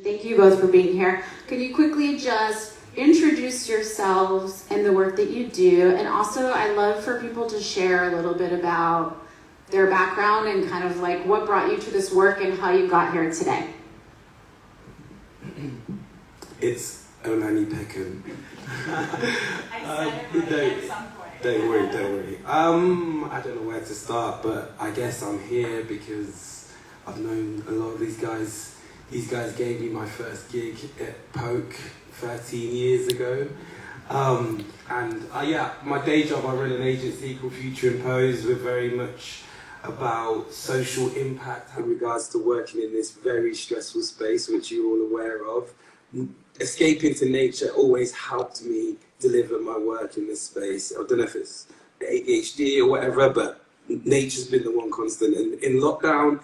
Thank you both for being here. Can you quickly just introduce yourselves and the work that you do? And also, I'd love for people to share a little bit about their background and kind of like what brought you to this work and how you got here today. It's Olanipekun. I said it at some point. Don't worry. I don't know where to start, but I guess I'm here because I've known a lot of these guys. These guys gave me my first gig at POC 13 years ago. My day job, I run an agency called Future Impose. We're very much about social impact in regards to working in this very stressful space, which you're all aware of. Escaping to nature always helped me deliver my work in this space. I don't know if it's ADHD or whatever, but nature's been the one constant. And in lockdown,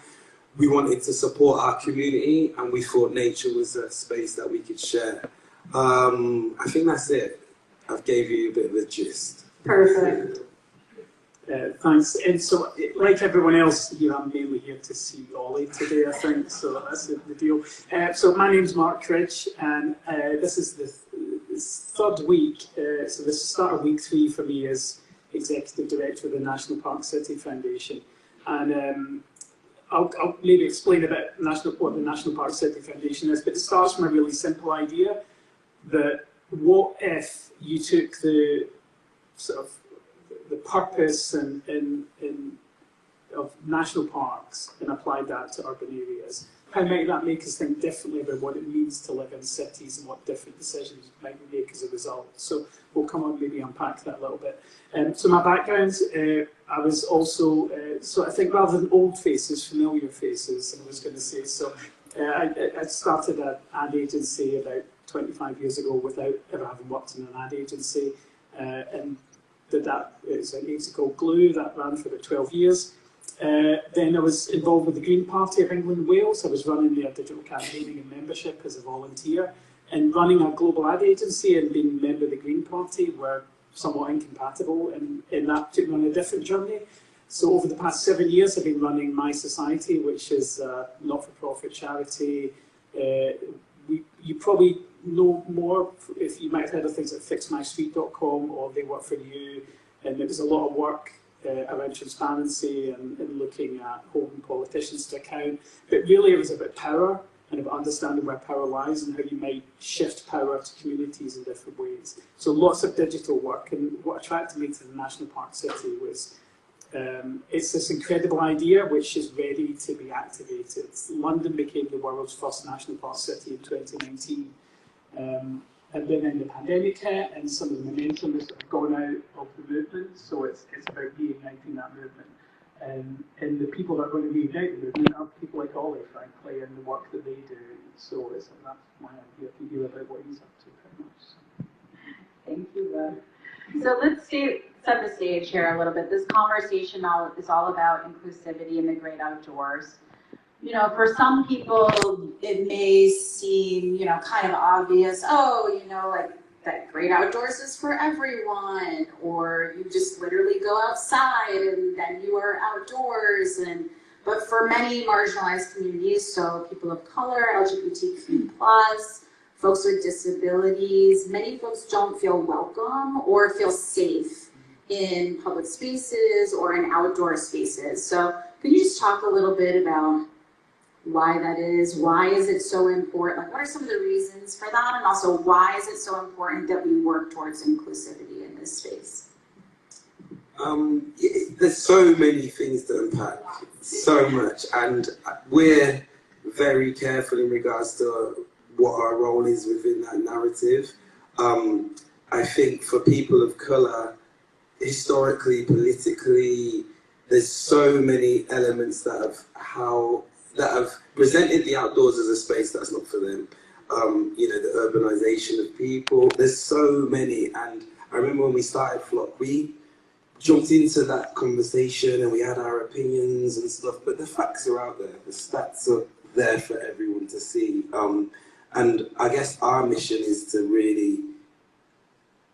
we wanted to support our community, and we thought nature was a space that we could share. I think that's it. I've gave you a bit of a gist. Perfect. Thanks. And so, like everyone else here, I'm mainly here to see Ollie today, I think, so that's the deal. So my name's Mark Cridge, and this is the third week, so this is the start of week 3 for me as Executive Director of the National Park City Foundation. And I'll maybe explain a bit what the National Park City Foundation is, but it starts from a really simple idea that what if you took the sort of the purpose of national parks and applied that to urban areas? How might that make us think differently about what it means to live in cities and what different decisions might we make as a result? So we'll come on, maybe unpack that a little bit. So my background, I was also, so I think rather than old faces, familiar faces, I was going to say. So I started an ad agency about 25 years ago without ever having worked in an ad agency, and did that. It was an agency called Glue that ran for about 12 years. Then I was involved with the Green Party of England and Wales. I was running their digital campaigning and membership as a volunteer, and running a global ad agency and being a member of the Green Party were somewhat incompatible, and that took me on a different journey. So over the past 7 years, I've been running My Society, which is a not-for-profit charity. You probably know more if you might have heard of things like fixmystreet.com or They Work For You, and it was a lot of work around transparency and looking at holding politicians to account. But really it was about power and about understanding where power lies and how you might shift power to communities in different ways. So lots of digital work, and what attracted me to the National Park City was it's this incredible idea which is ready to be activated. London became the world's first national park city in 2019. And then the pandemic hit, and some of the momentum has gone out of the movement, so it's about reigniting that movement. And the people that are going to reignite the movement are people like Ollie, frankly, and the work that they do. So that's my idea to hear about what he's up to very much. So. Thank you, Beth. So let's set the stage here a little bit. This conversation is all about inclusivity in the great outdoors. You know, for some people, it may seem, kind of obvious, like that great outdoors is for everyone, or you just literally go outside and then you are outdoors. But for many marginalized communities, so people of color, LGBTQ+, folks with disabilities, many folks don't feel welcome or feel safe in public spaces or in outdoor spaces. So can you just talk a little bit about why that is? Why is it so important? Like, what are some of the reasons for that? And also, why is it so important that we work towards inclusivity in this space? There's so many things to unpack, so much, and we're very careful in regards to what our role is within that narrative. I think for people of colour, historically, politically, there's so many elements that have presented the outdoors as a space that's not for them. The urbanization of people, there's so many. And I remember when we started Flock, we jumped into that conversation and we had our opinions and stuff, but the facts are out there, the stats are there for everyone to see. And I guess our mission is to really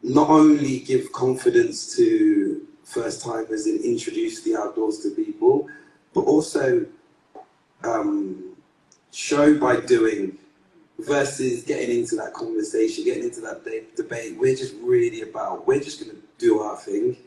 not only give confidence to first timers and introduce the outdoors to people, but also show by doing versus getting into that conversation, getting into that debate. We're just really about, we're just going to do our thing.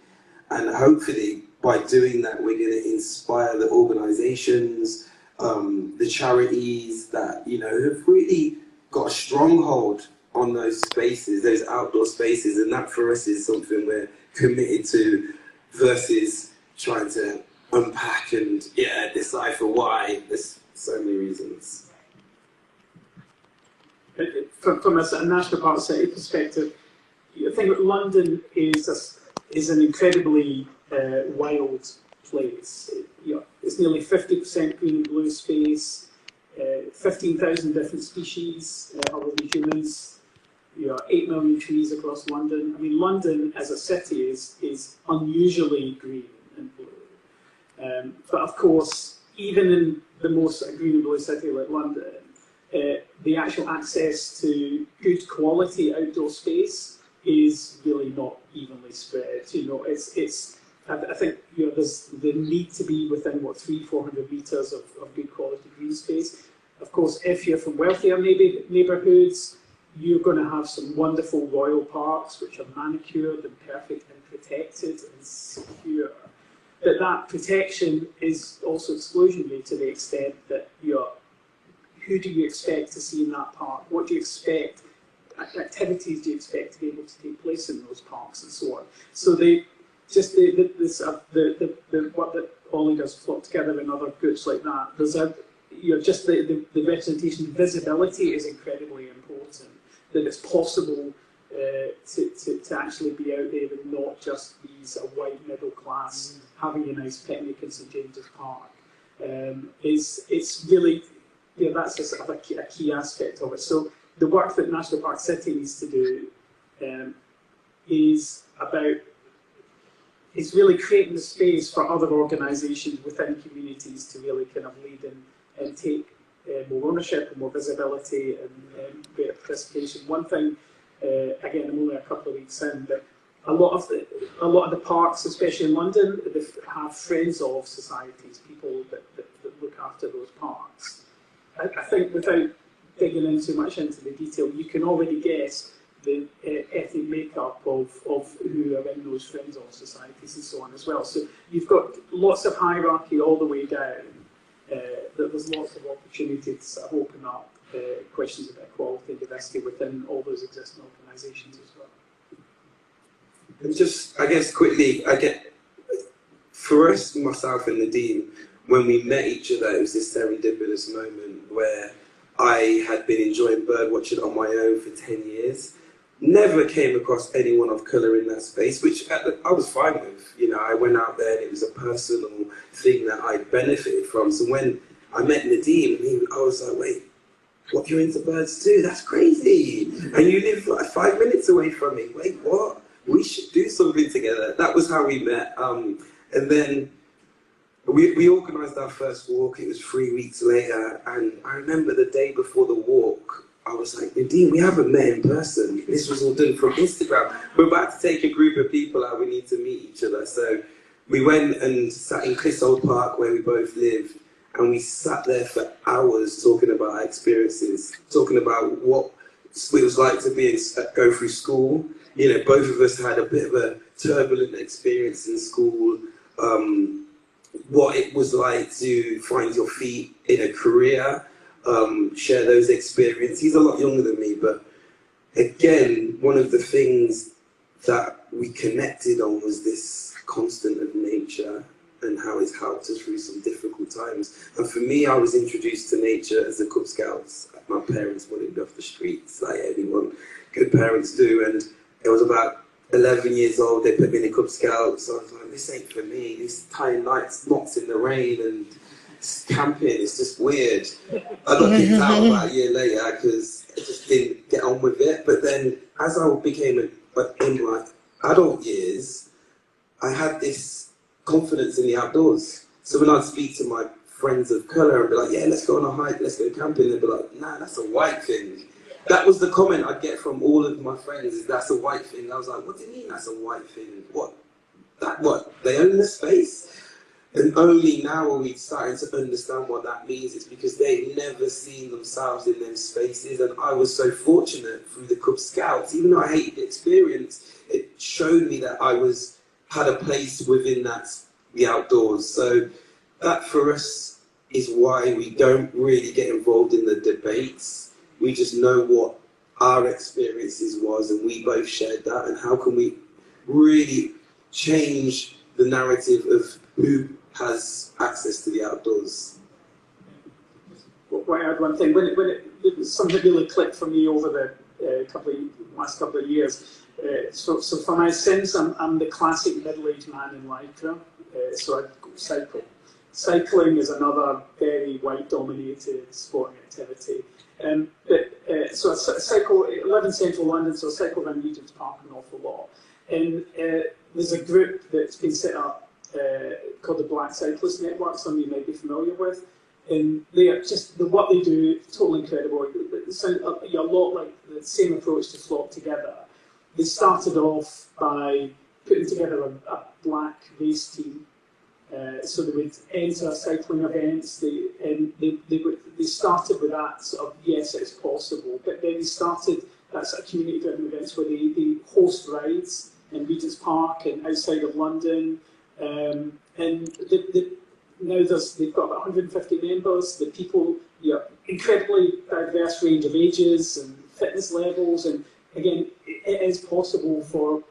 And hopefully by doing that, we're going to inspire the organisations, the charities that, you know, have really got a stronghold on those spaces, those outdoor spaces. And that for us is something we're committed to versus trying to unpack and decipher why. There's so many reasons. From a national park city perspective, I think that London is an incredibly wild place. It's nearly 50% green and blue space, 15,000 different species other than humans, 8 million trees across London. I mean, London as a city is unusually green and blue. But of course, even in the most green and blue city like London, the actual access to good quality outdoor space is really not evenly spread. I think there's the need to be within 300-400 metres of good quality green space. Of course, if you're from wealthier neighbourhoods, you're going to have some wonderful royal parks which are manicured and perfect and protected and secure. But that protection is also exclusionary to the extent that who do you expect to see in that park? What do you expect? Activities do you expect to be able to take place in those parks and so on? So what that Ollie does, Flock Together and other groups like that, there's the representation, visibility is incredibly important. That it's possible to actually be out there and not just these white middle class having a nice picnic in St James's Park. It's really, that's a sort of a key aspect of it. So the work that National Park City needs to do is really creating the space for other organisations within communities to really kind of lead and take more ownership and more visibility and greater participation. One thing, again, I'm only a couple of weeks in, but a lot of the parks, especially in London, they have friends of societies, people that look after those parks. I think without digging in too much into the detail, you can already guess the ethnic makeup of who are in those friends of societies and so on as well. So you've got lots of hierarchy all the way down. There's lots of opportunity to sort of open up questions about equality and diversity within all those existing organisations as well. And just, I guess, quickly, for us, myself and Nadine, when we met each other, it was this serendipitous moment where I had been enjoying bird watching on my own for 10 years. Never came across anyone of colour in that space, which I was fine with. I went out there and it was a personal thing that I benefited from. So when I met Nadeem, I was like, wait, what, you're into birds too? That's crazy. And you live like 5 minutes away from me. Wait, what? We should do something together. That was how we met. And then we organised our first walk. It was 3 weeks later. And I remember the day before the walk, I was like, Nadine, we haven't met in person. This was all done from Instagram. We're about to take a group of people out. We need to meet each other. So we went and sat in Clissold Park where we both lived. And we sat there for hours talking about our experiences, talking about what it was like to go through school. Both of us had a bit of a turbulent experience in school. What it was like to find your feet in a career. Share those experiences. He's a lot younger than me, but again, one of the things that we connected on was this constant of nature and how it's helped us through some difficult times. And for me, I was introduced to nature as a Cub Scouts. My parents wanted me off the streets, like anyone good parents do. And it was about 11 years old, they put me in the Cub Scouts. So I was like, this ain't for me. These tying nights, knots in the rain and camping, it's just weird. I got kicked out about a year later because I just didn't get on with it. But then as I became in my adult years, I had this confidence in the outdoors. So when I'd speak to my friends of colour and be like, yeah, let's go on a hike, let's go camping, they'd be like, nah, that's a white thing. That was the comment I'd get from all of my friends, is that's a white thing. I was like, what do you mean that's a white thing? What? They own the space? And only now are we starting to understand what that means. It's because they've never seen themselves in them spaces. And I was so fortunate through the Cub Scouts, even though I hated the experience, it showed me that I had a place within the outdoors. So that for us is why we don't really get involved in the debates. We just know what our experiences was, and we both shared that. And how can we really change the narrative of who has access to the outdoors? Well, I add one thing. When it something really clicked for me over the last couple of years. So for my sense, I'm the classic middle-aged man in Lycra. So I go cycle. Cycling is another very white-dominated sporting activity. So I cycle. I live in central London, so I cycle around Regent's Park an awful lot. And there's a group that's been set up called the Black Cyclist Network, some of you might be familiar with. And they are what they do, totally incredible. It sounds a lot like the same approach to Flock Together. They started off by putting together a black race team. So they would enter cycling events. They started with that sort of, yes, it's possible. But then they started that sort of community-driven events where they host rides in Regent's Park and outside of London. And now they've got about 150 members. The people, incredibly diverse range of ages and fitness levels. And again, it is possible for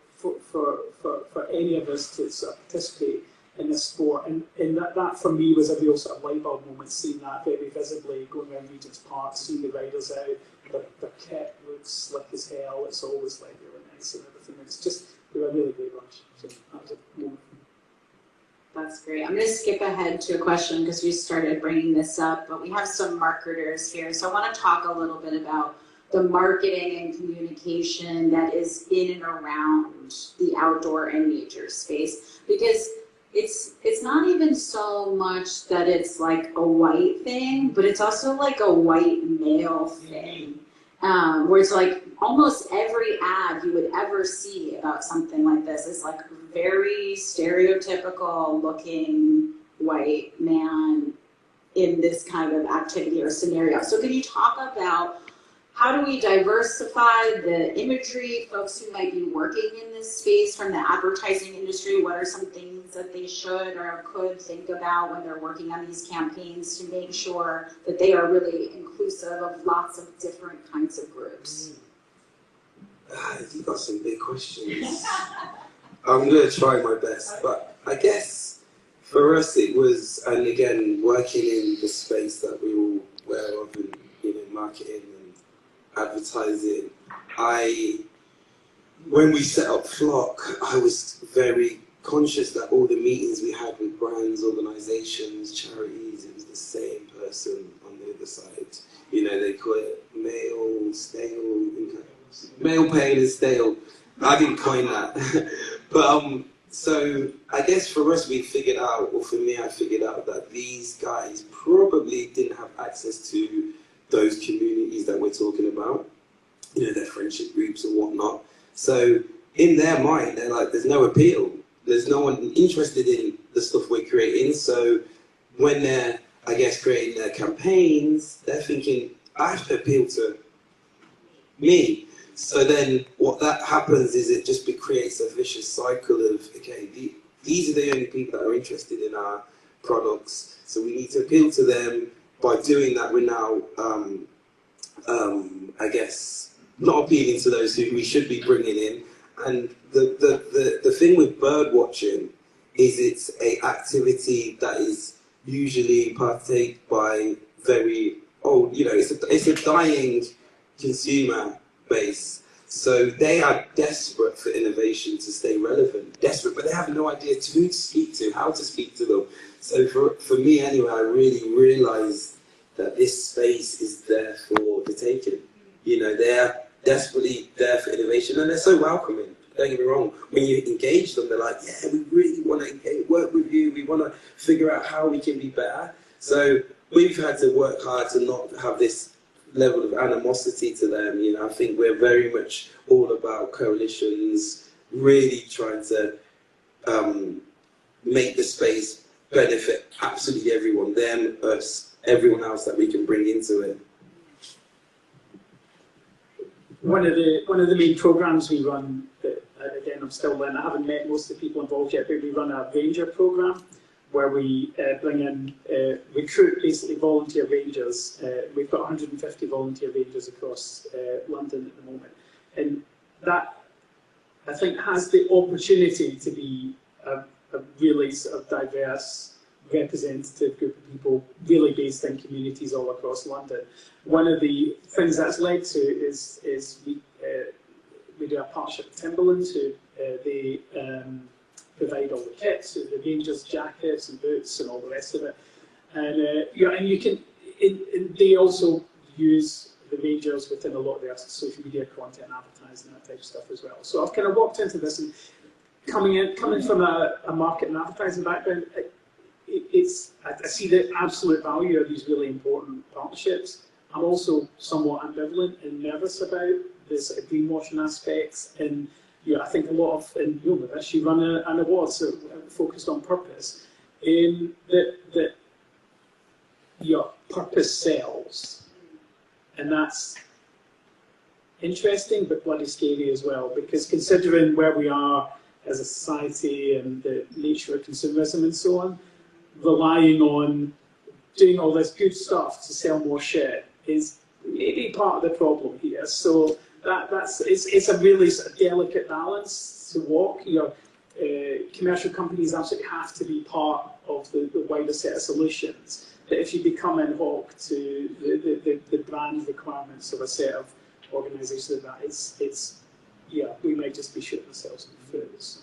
any of us to sort of participate in this sport. And that for me was a real sort of light bulb moment, seeing that very visibly, going around Regent's Park, seeing the riders out. Their kit looks slick as hell. It's always like really nice and everything. It's just, they're a really great bunch. So that was a moment. That's great. I'm going to skip ahead to a question because we started bringing this up, but we have some marketers here. So I want to talk a little bit about the marketing and communication that is in and around the outdoor and nature space, because it's not even so much that it's like a white thing, but it's also like a white male thing, where it's like almost every ad you would ever see about something like this is like very stereotypical looking white man in this kind of activity or scenario. So can you talk about how do we diversify the imagery, folks who might be working in this space from the advertising industry? What are some things that they should or could think about when they're working on these campaigns to make sure that they are really inclusive of lots of different kinds of groups? You've got some big questions. I'm going to try my best, but I guess for us it was, and again, working in the space that we all aware of, and marketing and advertising, when we set up Flock, I was very conscious that all the meetings we had with brands, organisations, charities, it was the same person on the other side. They call it male pain and stale. I didn't coin that. But so I guess for us, we figured out, or for me, I figured out that these guys probably didn't have access to those communities that we're talking about, their friendship groups and whatnot. So in their mind, they're like, there's no appeal. There's no one interested in the stuff we're creating. So when they're, I guess, creating their campaigns, they're thinking, I have to appeal to me. So then what that happens is it just creates a vicious cycle of, okay, these are the only people that are interested in our products. So we need to appeal to them. By doing that, we're now, I guess, not appealing to those who we should be bringing in. And the thing with bird watching is it's a activity that is usually partaken by very old, it's a dying consumer base. So they are desperate for innovation to stay relevant, desperate, but they have no idea who to speak to, how to speak to them. So for me anyway, I really realised that this space is there for the taking. They're desperately there for innovation, and they're so welcoming. Don't get me wrong, when you engage them, they're like, yeah, we really want to work with you, we want to figure out how we can be better. So we've had to work hard to not have this level of animosity to them. I think we're very much all about coalitions, really trying to make the space benefit absolutely everyone, them, us, everyone else that we can bring into it. One of the main programs we run, that, again, I'm still learning, I haven't met most of the people involved yet, but we run a ranger program where we bring in, recruit basically volunteer rangers. We've got 150 volunteer rangers across London at the moment. And that, I think, has the opportunity to be a really sort of diverse, representative group of people, really based in communities all across London. One of the things that's led to is we do a partnership with Timberland, who they provide all the kits, so the Rangers jackets and boots and all the rest of it. And you can, they also use the Rangers within a lot of their social media content and advertising, that type of stuff as well. So I've kind of walked into this, and coming from a market and advertising background, I see the absolute value of these really important partnerships. I'm also somewhat ambivalent and nervous about this greenwashing aspects, and I think a lot of, and with this, you run an award focused on purpose, that your purpose sells, and that's interesting but bloody scary as well, because considering where we are as a society and the nature of consumerism and so on, relying on doing all this good stuff to sell more shit is maybe part of the problem here. So it's a really sort of delicate balance to walk. Commercial companies absolutely have to be part of the wider set of solutions. But if you become ad hoc to the brand requirements of a set of organisations, we might just be shooting ourselves in the foot. So.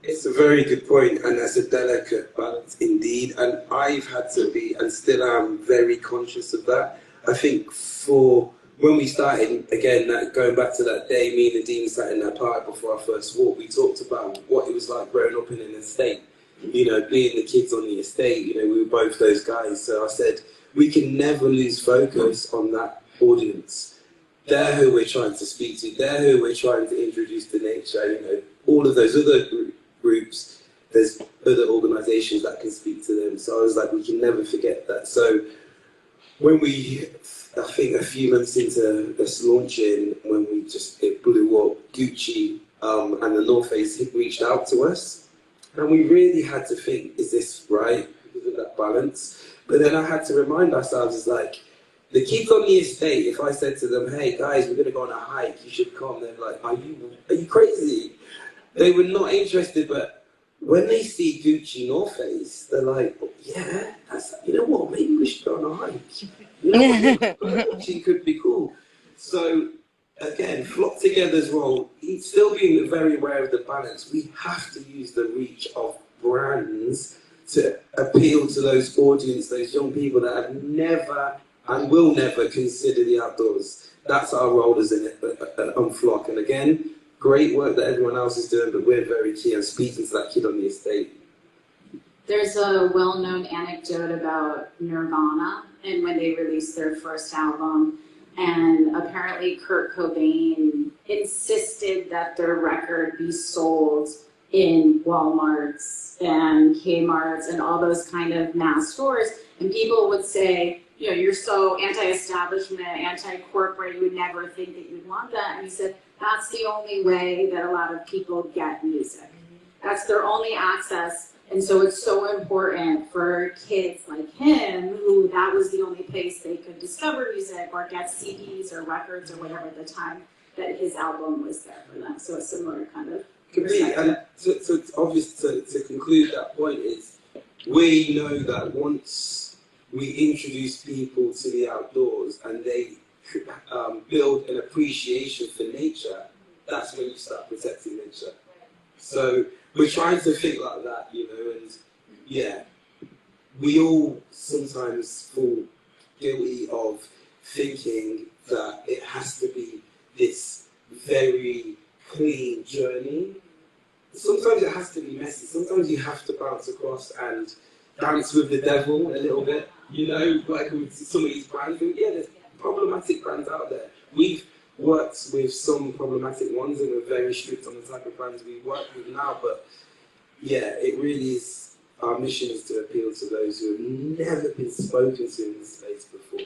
It's a very good point, and that's a delicate balance indeed. And I've had to be, and still am, very conscious of that. I think for when we started, again, going back to that day, me and Nadine sat in that park before our first walk, we talked about what it was like growing up in an estate. Being the kids on the estate, we were both those guys. So I said, we can never lose focus on that audience. They're who we're trying to speak to. They're who we're trying to introduce to nature. All of those other groups, there's other organisations that can speak to them. So I was like, we can never forget that. So when I think a few months into us launching, when it blew up, Gucci and the North Face reached out to us. And we really had to think, is this right? Because of that balance. But then I had to remind ourselves, it's like, the kids on the estate, if I said to them, hey guys, we're going to go on a hike, you should come, they're like, are you crazy? They were not interested, but when they see Gucci North Face, they're like, oh, yeah, what, maybe we should go on a hike. Gucci could be cool. So again, flock together's role, still being very aware of the balance. We have to use the reach of brands to appeal to those audience, those young people that have never and will never consider the outdoors. That's our role as an Flock. And again, great work that everyone else is doing, but we're very key on speaking to that kid on the estate. There's a well-known anecdote about Nirvana and when they released their first album, and apparently Kurt Cobain insisted that their record be sold in Walmarts and Kmarts and all those kind of mass stores, and people would say, you're so anti-establishment, anti-corporate, you would never think that you'd want that. And he said, that's the only way that a lot of people get music. That's their only access. And so it's so important for kids like him, who that was the only place they could discover music or get CDs or records or whatever at the time, that his album was there for them. So a similar kind of Completely. And so it's obvious to conclude that point is, we know that once we introduce people to the outdoors and they build an appreciation for nature, that's when you start protecting nature. So we're trying to think like that, and yeah, we all sometimes fall guilty of thinking that it has to be this very clean journey. Sometimes it has to be messy. Sometimes you have to bounce across and dance with the devil a little bit, like with some of these brands. And yeah, there's problematic brands out there. We've worked with some problematic ones and we're very strict on the type of brands we work with now, but yeah, it really is our mission is to appeal to those who have never been spoken to in this space before.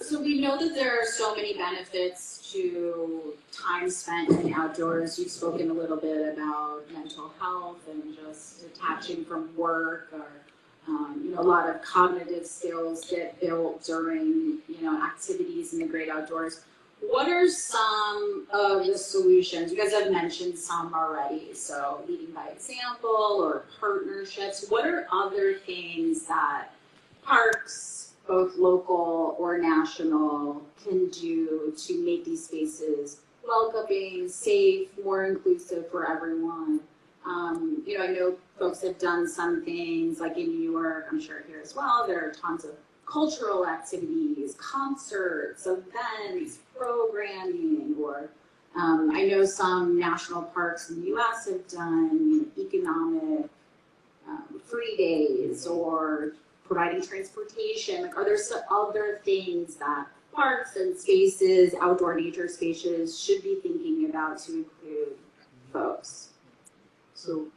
So we know that there are so many benefits to time spent in the outdoors. You've spoken a little bit about mental health and just detaching from work, or a lot of cognitive skills get built during activities in the great outdoors. What are some of the solutions? You guys have mentioned some already, so leading by example or partnerships. What are other things that parks, both local or national, can do to make these spaces welcoming, safe, more inclusive for everyone? I know folks have done some things like in New York, I'm sure here as well, there are tons of cultural activities, concerts, events, programming, or I know some national parks in the US have done economic free days or providing transportation. Like, are there some other things that parks and spaces, outdoor nature spaces, should be thinking about to include folks? So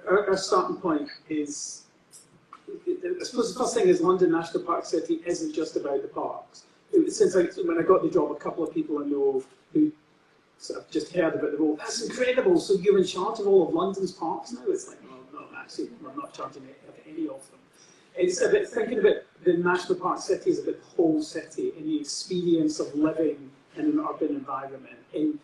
our starting point is, I suppose the first thing is London National Park City isn't just about the parks. When I got the job, a couple of people I know who sort of just heard about the role. That's incredible, so you're in charge of all of London's parks now? It's like, well, no, actually, we're not charging any of them. It's about thinking about the National Park City as about the whole city and the experience of living in an urban environment. And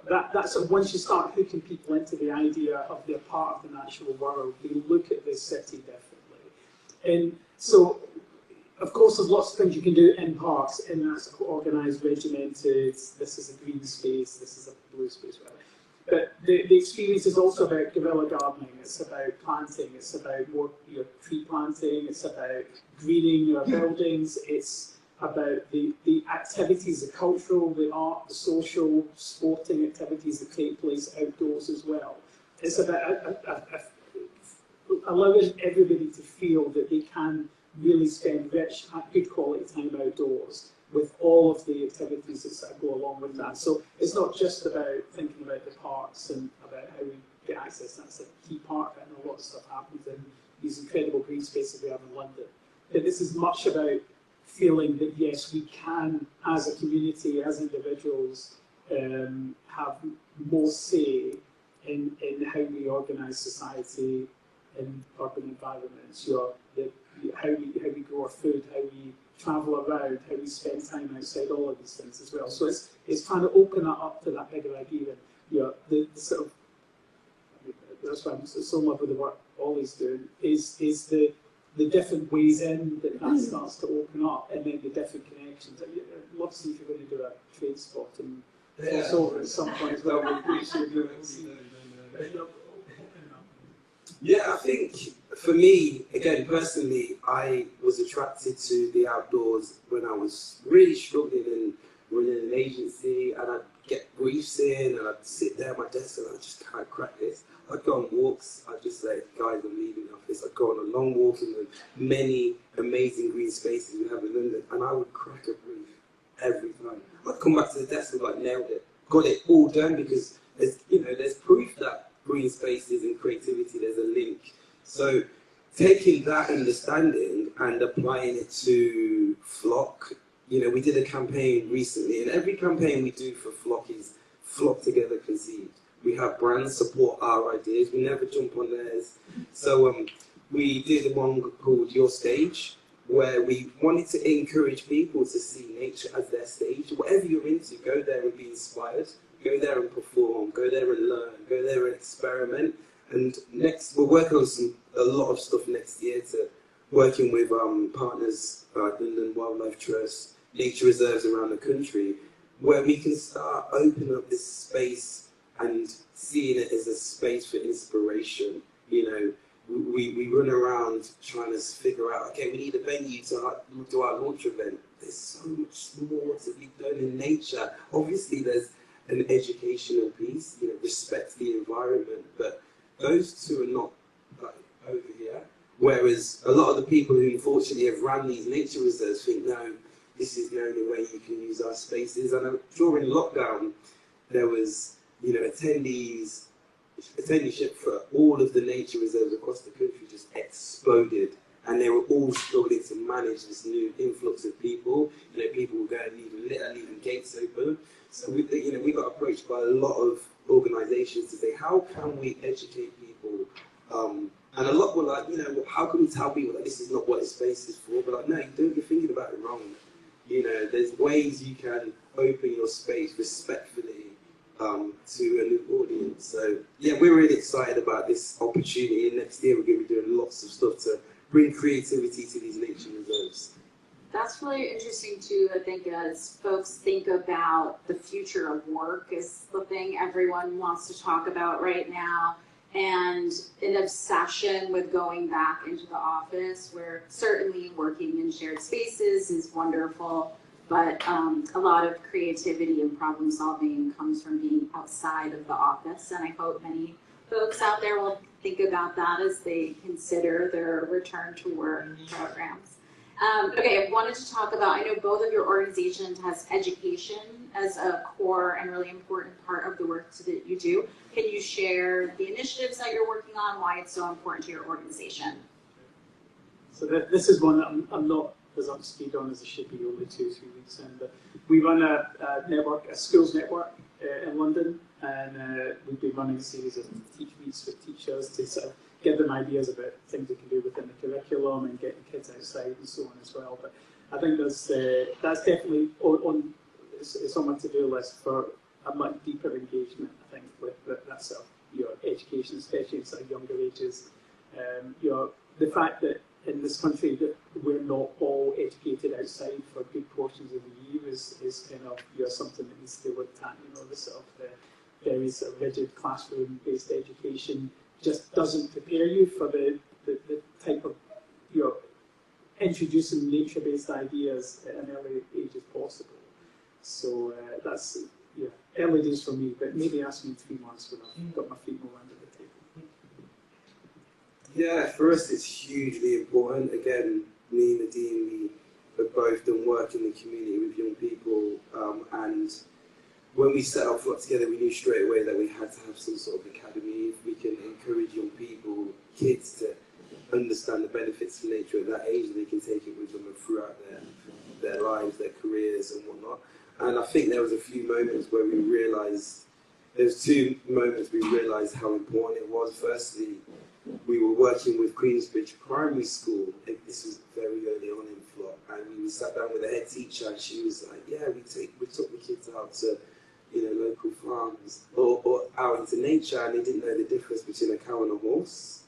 that's once you start hooking people into the idea of they're part of the natural world, they look at this city differently. And so, of course, there's lots of things you can do in parks, and that's organised, regimented. This is a green space, this is a blue space, whatever. But the experience is also about guerrilla gardening. It's about planting. It's about more tree planting. It's about greening your buildings. It's about the activities, the cultural, the art, the social, sporting activities that take place outdoors as well. It's about allowing everybody to feel that they can really spend rich, good quality time outdoors with all of the activities that go along with that. So it's not just about thinking about the parks and about how we get access. That's a key part of it, and a lot of stuff happens in these incredible green spaces we have in London. But this is much about feeling that, yes, we can, as a community, as individuals, have more say in how we organise society in urban environments. How we grow our food, how we travel around, how we spend time outside, all of these things as well. So it's trying to open that up to that bigger idea. The sort of, that's why I'm so in love with the work Ollie's doing, is the different ways in that starts to open up, and then the different connections. I'd love to see if you're going to do a trade spot and cross over at some point as well. Yeah, I think for me, again, personally, I was attracted to the outdoors when I was really struggling and running an agency, and I'd get briefs in, and I'd sit there at my desk and I'd just kind of crack this. I'd go on walks, I'd just say, guys, I'm leaving the office. I'd go on a long walk in the many amazing green spaces we have in London, and I would crack a brief every time. I'd come back to the desk and nailed it, got it all done, because there's proof that green spaces and creativity, there's a link. So taking that understanding and applying it to Flock, we did a campaign recently, and every campaign we do for Flock is Flock Together Conceived. We have brands support our ideas, we never jump on theirs. So we did one called Your Stage, where we wanted to encourage people to see nature as their stage. Whatever you're into, go there and be inspired. Go there and perform, go there and learn, go there and experiment. And next, we're working on a lot of stuff next year, to working with partners like London Wildlife Trust, nature reserves around the country, where we can start opening up this space and seeing it as a space for inspiration. We run around trying to figure out, okay, we need a venue to do our launch event. There's so much more to be done in nature. Obviously, there's an educational piece, respect the environment, but those two are not over here. Whereas a lot of the people who unfortunately have run these nature reserves think, no, this is the only way you can use our spaces. And during lockdown, there was, attendees attendance for all of the nature reserves across the country just exploded, and they were all struggling to manage this new influx of people. People were going leaving gates open. So we got approached by a lot of organisations to say, how can we educate people? And a lot were like, how can we tell people that this is not what this space is for? But like, no, you're thinking about it wrong. There's ways you can open your space respectfully to a new audience. So yeah, we're really excited about this opportunity, and next year we're going to be doing lots of stuff to bring creativity to these nature reserves. That's really interesting too, I think, as folks think about the future of work is the thing everyone wants to talk about right now, and an obsession with going back into the office, where certainly working in shared spaces is wonderful, but a lot of creativity and problem solving comes from being outside of the office, and I hope many folks out there will think about that as they consider their return to work programs. Okay, I wanted to talk about, I know both of your organizations has education as a core and really important part of the work that you do. Can you share the initiatives that you're working on, why it's so important to your organization? So this is one that I'm not as up to speed on as I should be, only 2 or 3 weeks in, but we run a network, a schools network in London, and we've been running a series of teach meets with teachers to sort of give them ideas about things they can do within the curriculum and getting kids outside and so on as well. But I think that's definitely it's on my to-do list for a much deeper engagement, I think, with that sort of your education, especially in sort of younger ages. The fact that in this country that we're not all educated outside for good portions of the year is kind of something that needs to be looked at. The sort of very sort of rigid classroom-based education just doesn't prepare you for the type of introducing nature-based ideas at an early age as possible. So that's early days for me, but maybe ask me in 3 months when I've got my feet more under the table. Yeah, for us it's hugely important. Again, me and Nadine, we have both done work in the community with young people, and when we set our foot together, we knew straight away that we had to have some sort of academy. If we can encourage young people, kids, to understand the benefits of nature at that age, they can take it with them throughout their lives, their careers and whatnot. And I think there was a few moments where we realised, there's 2 moments we realised how important it was. Firstly, we were working with Cridge Primary School, and this was very early on in Flop, and we sat down with the head teacher, and she was like, yeah, we took the kids out to local farms or out into nature, and they didn't know the difference between a cow and a horse.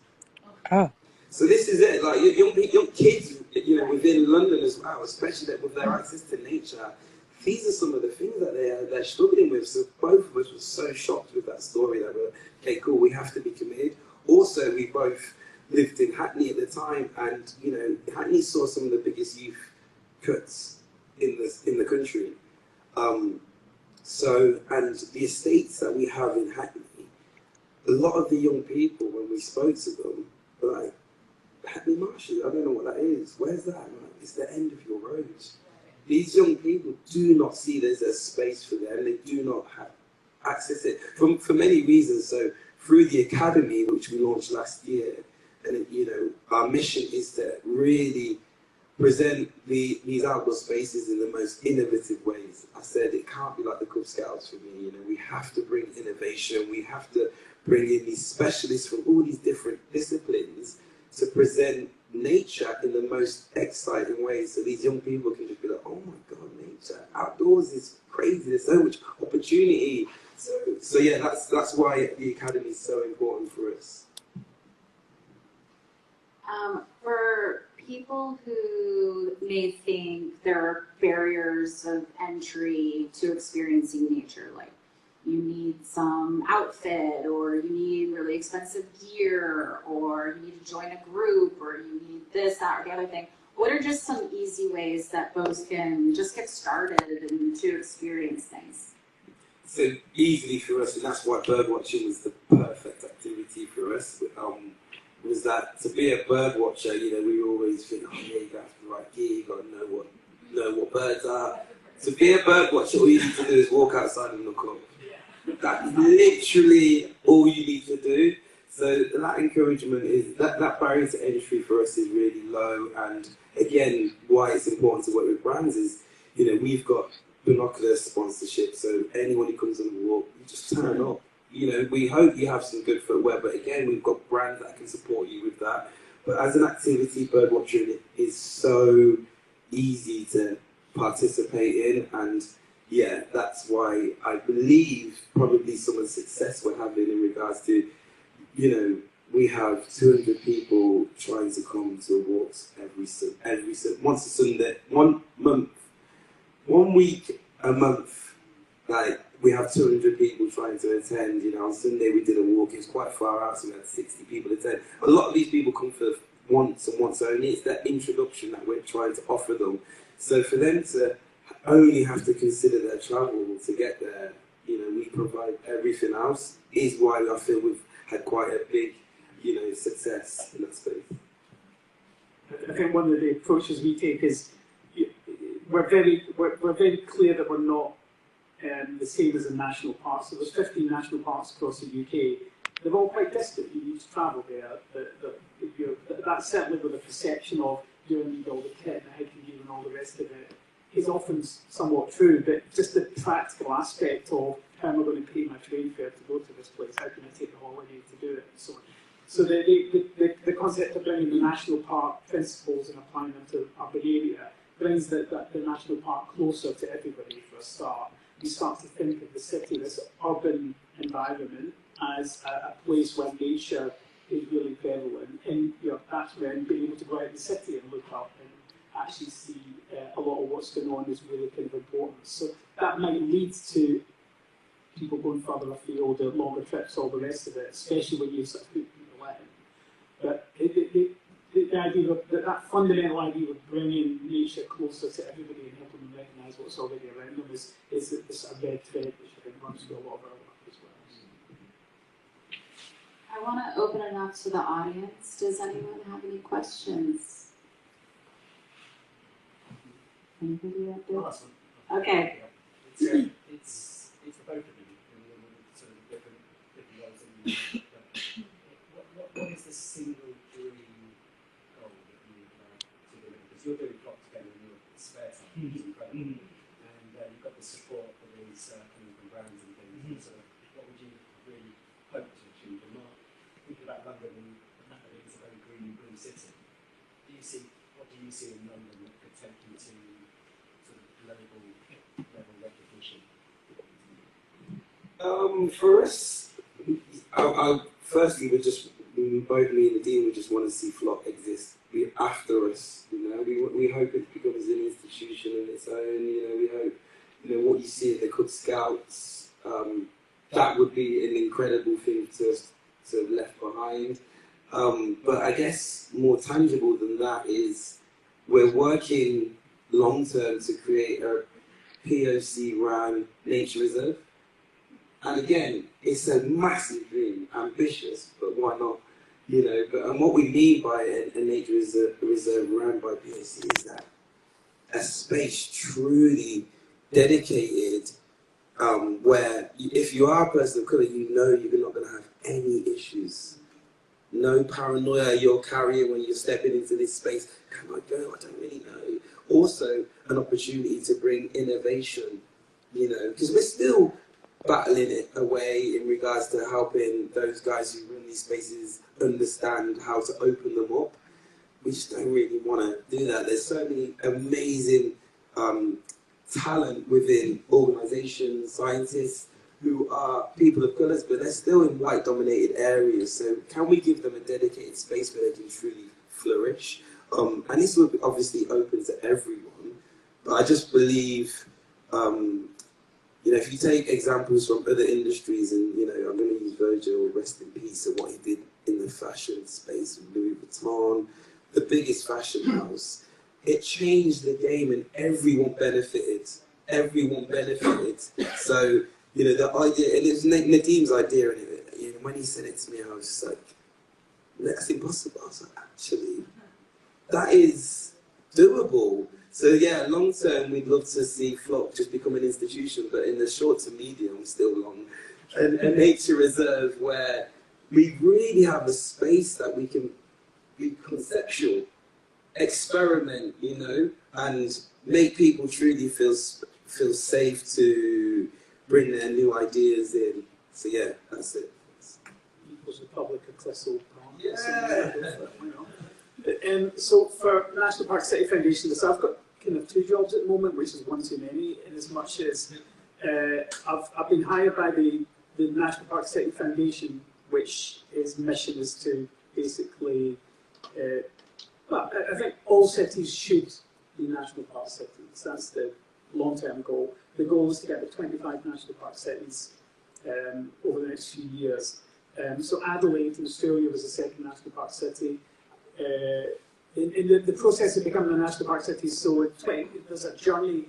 Oh. So this is it, like young kids, within London as well, especially with their access to nature, these are some of the things that they're struggling with. So both of us were so shocked with that story that we're, okay, cool, we have to be committed. Also, we both lived in Hackney at the time, and Hackney saw some of the biggest youth cuts in the country. And the estates that we have in Hackney, a lot of the young people, when we spoke to them, were like, Hackney Marshes, I don't know what that is. Where's that? Like, it's the end of your road. These young people do not see there's a space for them. They do not have access it for many reasons. So through the academy, which we launched last year, and our mission is to really present these outdoor spaces in the most innovative ways. I said it can't be like the Cub Scouts for me. We have to bring innovation. We have to bring in these specialists from all these different disciplines to present nature in the most exciting ways, so these young people can just be like, oh my God, nature, outdoors is crazy, there's so much opportunity. So yeah, that's why the academy is so important for us. For people who may think there are barriers of entry to experiencing nature, like you need some outfit, or you need really expensive gear, or you need to join a group, or you need this, that, or the other thing. What are just some easy ways that folks can just get started and to experience things? So easily for us, and that's why birdwatching was the perfect activity for us, was that to be a bird watcher, we always think, oh yeah, you got to have the right gear, you got to know what birds are. To be a bird watcher, all you need to do is walk outside and look up. That's literally all you need to do. So that encouragement is, that barrier to entry for us is really low. And again, why it's important to work with brands is, you know, we've got binocular sponsorship. So anyone who comes on the walk, you just turn up. You know, we hope you have some good footwear, but again, we've got brands that can support you with that. But as an activity, birdwatching is so easy to participate in, and yeah, that's why I believe probably some of the success we're having in regards to, you know, we have 200 people trying to come to walks once a Sunday, 1 month, 1 week a month. Like, we have 200 people trying to attend. You know, on Sunday we did a walk. It was quite far out, so we had 60 people attend. A lot of these people come for once and once only. It's that introduction that we're trying to offer them. So for them to only have to consider their travel to get there, you know, we provide everything else, is why I feel we've had quite a big, you know, success in that space. I think one of the approaches we take is we're very clear that we're not the same as in national parks. So there's 15 national parks across the UK. They're all quite distant. You need to travel there. That's certainly with the perception of you don't need all the kit and the hiking gear and all the rest of it is often somewhat true, but just the practical aspect of how am I going to pay my train fare to go to this place? How can I take a holiday to do it? And so on. So the concept of bringing the national park principles and applying them to urban area brings the national park closer to everybody for a start. You start to think of the city, this urban environment, as a place where nature is really prevalent, and you know, that's when being able to go out in the city and look up and actually see a lot of what's going on is really kind of important. So that might lead to people going further afield, longer trips, all the rest of it, especially when you sort of put people in. But the idea of that fundamental idea of bringing nature closer to everybody and helping them recognise what's already around them is the sort of red thread which I think runs through a lot of our work as well. I want to open it up to the audience. Does anyone have any questions? Anybody out there? Okay. It's for both of you, in sort of different roles that you but what is the single dream goal that you would like to deliver? Because you're doing Flock together in your spare time, which is incredible, and you've got the support of these coming from brands and things. So what would you really hope to achieve? And not thinking about London and the fact that it's a very green and blue city. What do you see in London that could take you to sort of level recognition? For us, firstly, both me and the Dean, we just want to see Flock exist. Be after us, you know. We hope it becomes an institution in its own. You know, we hope, you know, what you see at the Cub Scouts. That would be an incredible thing to have left behind. But I guess more tangible than that is we're working long term to create a POC ran nature reserve. And again, it's a massive dream, ambitious, but why not? You know, and what we mean by a nature reserve run by POC is that a space truly dedicated, where if you are a person of colour, you know you're not going to have any issues. No paranoia you're carrying when you're stepping into this space. Can I go? I don't really know. Also, an opportunity to bring innovation, you know, because we're still battling it away in regards to helping those guys who run these spaces understand how to open them up. We just don't really want to do that. There's so many amazing talent within organisations, scientists, who are people of colours, but they're still in white-dominated areas. So can we give them a dedicated space where they can truly flourish? And this will be obviously open to everyone, but I just believe, you know, if you take examples from other industries, and, you know, I'm going to use Virgil, rest in peace, and what he did in the fashion space with Louis Vuitton, the biggest fashion house. It changed the game and everyone benefited. Everyone benefited. So, you know, the idea, and it was Nadim's idea, and you know, when he said it to me, I was just like, that's impossible. I was like, actually, that is doable. So yeah, long term, we'd love to see Flock just become an institution, but in the short to medium, still long, a nature reserve where we really have a space that we can be conceptual, experiment, you know, and make people truly feel safe to bring their new ideas in. So yeah, that's it. People's Republic of Thistle. Yeah. So for National Park City Foundation, so I've got kind of 2 jobs at the moment, which is one too many, in as much as I've been hired by the National Park City Foundation, which its mission is to basically, well, I think all cities should be national park cities. That's the long-term goal. The goal is to get to 25 national park cities over the next few years. So Adelaide in Australia was the second national park city. In the process of becoming a national park city, so there's a journey.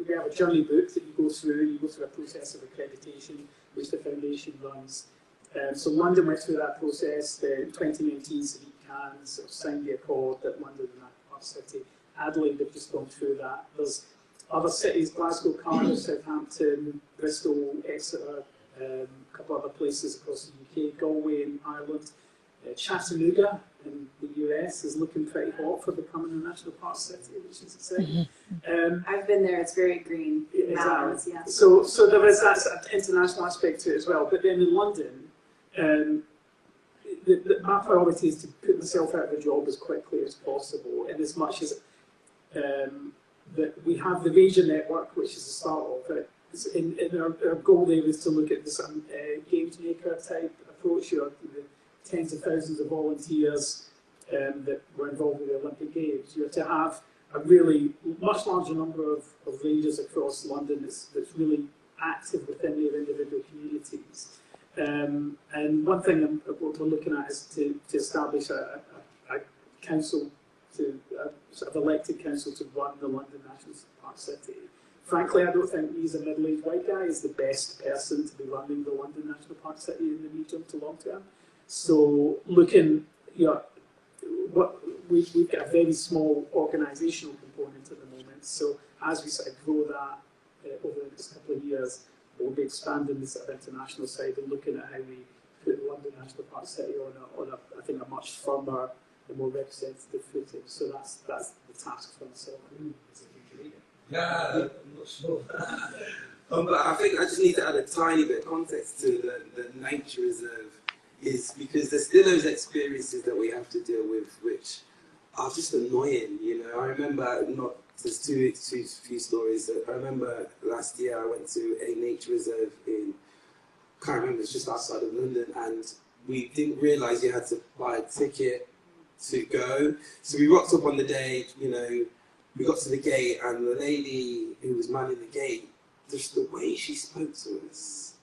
We have a journey book that you go through. You go through a process of accreditation, which the foundation runs. So London went through that process. In 2019, Sadiq Khan sort of signed the accord that London is a national park city. Adelaide have just gone through that. There's other cities: Glasgow, Cardiff, Southampton, Bristol, Exeter, a couple other places across the UK, Galway in Ireland. Chattanooga in the US is looking pretty hot for becoming a national park city, which is exciting. I've been there, it's very green. Mountains, Exactly. yeah. So there is that sort of international aspect to it as well. But then in London, my priority is to put myself out of a job as quickly as possible, in as much as that we have the Ranger network, which is the start of it. In our goal there is to look at this games maker type approach. The tens of thousands of volunteers that were involved with the Olympic Games. You're to have a really much larger number of rangers across London that's really active within their individual communities. And one thing we're looking at is to establish a council, a sort of elected council to run the London National Park City. Frankly, I don't think me as a middle-aged white guy is the best person to be running the London National Park City in the medium to long term. So looking, we've got a very small organisational component at the moment. So as we sort of grow that over the next couple of years, we'll be expanding the sort of international side and looking at how we put the London National Park City on a I think a much firmer and more representative footing. So that's the task for myself. It's a future leader. Yeah, I'm not sure. But I think I just need to add a tiny bit of context to the nature reserve. Is because there's still those experiences that we have to deal with, which are just annoying. You know, I remember there's two few stories. I remember last year I went to a nature reserve can't remember, it's just outside of London, and we didn't realise you had to buy a ticket to go. So we rocked up on the day. You know, we got to the gate, and the lady who was manning the gate, just the way she spoke to us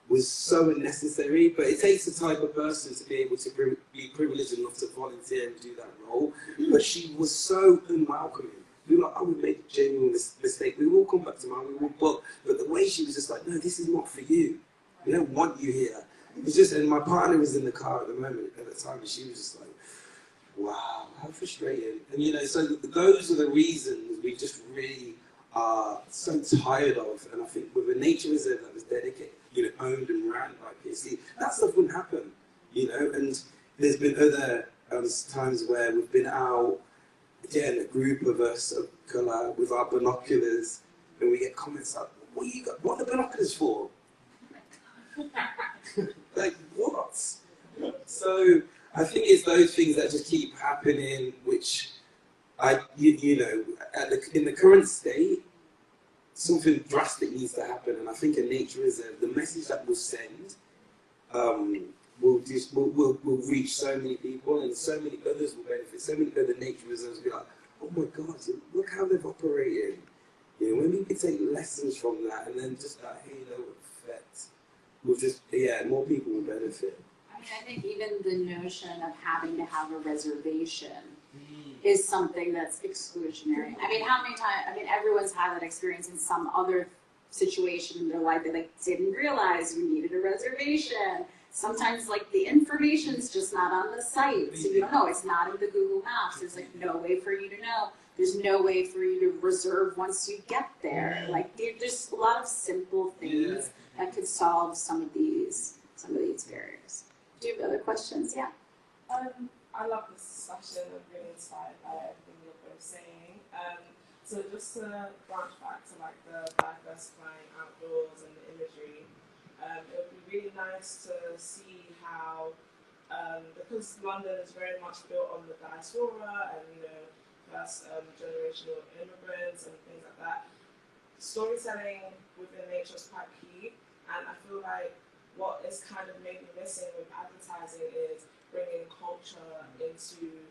was so unnecessary, but it takes the type of person to be able to be privileged enough to volunteer and do that role. But she was so unwelcoming. We were like, oh, we made a genuine mistake. We will come back tomorrow, we will book. But the way she was just like, no, this is not for you. We don't want you here. It was just, and my partner was in the car at the time, and she was just like, wow, how frustrating. And you know, so those are the reasons we just really are so tired of. And I think with a nature reserve that was dedicated, you know, owned and ran by PSC, that stuff wouldn't happen, you know. And there's been other times where we've been out, again, a group of us of colour with our binoculars, and we get comments like, what are the binoculars for? Like, what? So I think it's those things that just keep happening, which you know, in the current state, something drastic needs to happen, and I think a nature reserve, the message that we'll send will reach so many people, and so many others will benefit. So many other nature reserves will be like, oh my God, look how they've operated. You know, when we can take lessons from that, and then just that halo effect, will just, more people will benefit. I mean, I think even the notion of having to have a reservation is something that's exclusionary. I mean, how many times, everyone's had that experience in some other situation in their life. They didn't realize you needed a reservation. Sometimes the information's just not on the site. So you don't know, it's not in the Google Maps. There's no way for you to know. There's no way for you to reserve once you get there. There's a lot of simple things that could solve some of these barriers. Do you have other questions? Yeah. I love this discussion. I'm really inspired by everything you're both saying. So just to branch back to like the diversifying outdoors and the imagery, it would be really nice to see how, because London is very much built on the diaspora and first generational immigrants and things like that, storytelling within nature is quite key. And I feel like what is kind of maybe missing with advertising is bringing culture into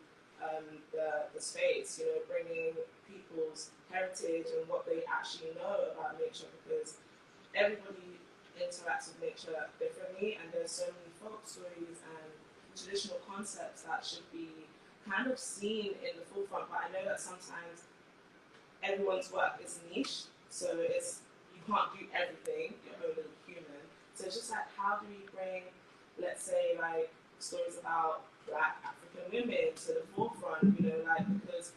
the space, bringing people's heritage and what they actually know about nature, because everybody interacts with nature differently, and there's so many folk stories and traditional concepts that should be kind of seen in the forefront. But I know that sometimes everyone's work is niche, so you can't do everything, you're only human. So it's just like, how do we bring, let's say, like stories about Black African women to the forefront, because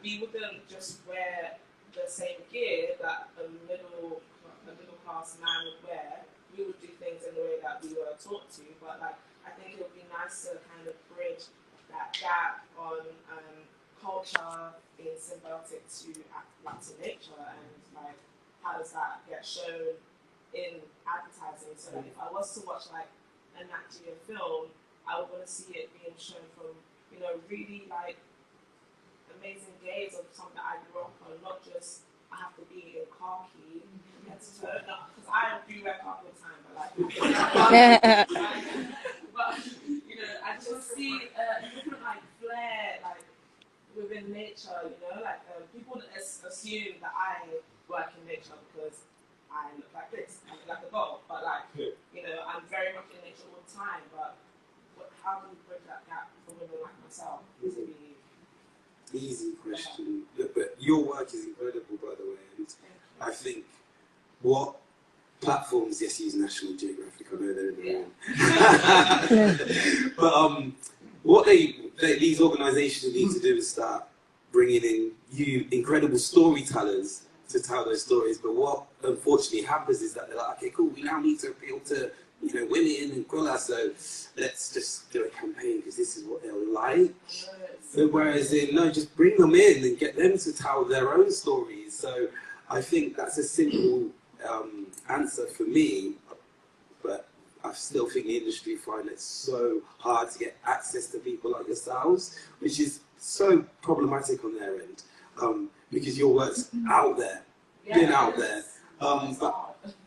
we wouldn't just wear the same gear that a middle class man would wear. We would do things in the way that we were taught to, but I think it would be nice to kind of bridge that gap on culture being symbiotic to nature, and how does that get shown in advertising? So if I was to watch a Nat Geo film, I would want to see it being shown from, really amazing gaze of something I grew up on, not just I have to be in khaki and to turn up, because I do wear khaki all the time, but I just see different flair within nature, people assume that I work in nature because I look like this, I look like a doll, but I'm very much in nature all the time, but how do we bridge that gap for women like myself? Easy question. Look, but your work is incredible, by the way, and I think what platforms, yes, use National Geographic, I know they're in the room. But what these organisations need to do is start bringing in incredible storytellers to tell those stories. But what unfortunately happens is that they're like, okay, cool, we now need to appeal to women and Kola, so let's just do a campaign because this is what they'll like. So whereas just bring them in and get them to tell their own stories. So I think that's a simple answer for me, but I still think the industry find it so hard to get access to people like yourselves, which is so problematic on their end, because your work's out there, been out there.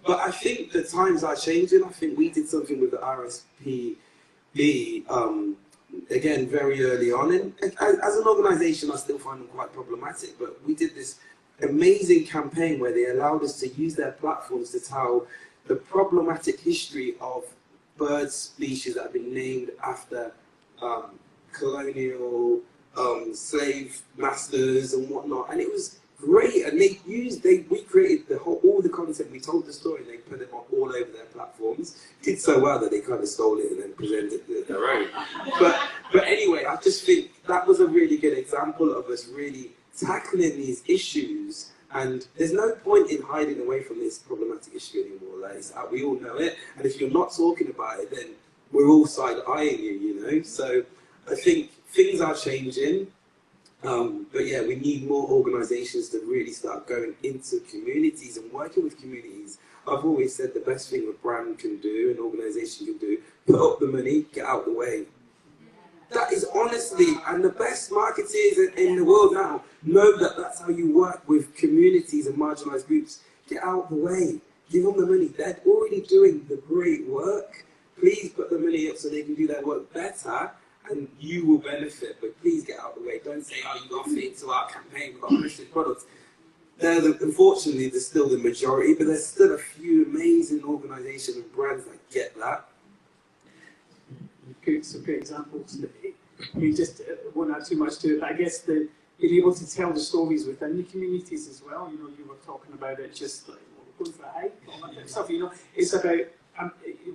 But I think the times are changing. I think we did something with the RSPB, again, very early on. And as an organisation, I still find them quite problematic. But we did this amazing campaign where they allowed us to use their platforms to tell the problematic history of bird species that have been named after colonial slave masters and whatnot. And it was great, and we created all the content, we told the story, and they put it all over their platforms. Did so well that they kind of stole it and then presented it their own. But anyway, I just think that was a really good example of us really tackling these issues, and there's no point in hiding away from this problematic issue anymore. We all know it, and if you're not talking about it, then we're all side-eyeing you, So I think things are changing. But yeah, we need more organisations to really start going into communities and working with communities. I've always said the best thing a brand can do, an organisation can do, put up the money, get out the way. That is honestly, and the best marketeers in the world now know that that's how you work with communities and marginalised groups. Get out the way, give them the money. They're already doing the great work. Please put the money up so they can do their work better, and you will benefit, but please get out of the way. Don't say, oh, you got to fit into our campaign, we've got Christian products. Unfortunately, there's still the majority, but there's still a few amazing organisations and brands that get that. Some great examples. I mean, just won't add too much to it, but I guess being able to tell the stories within the communities as well. You were talking about it just like, going for a hike, all that kind of stuff. It's about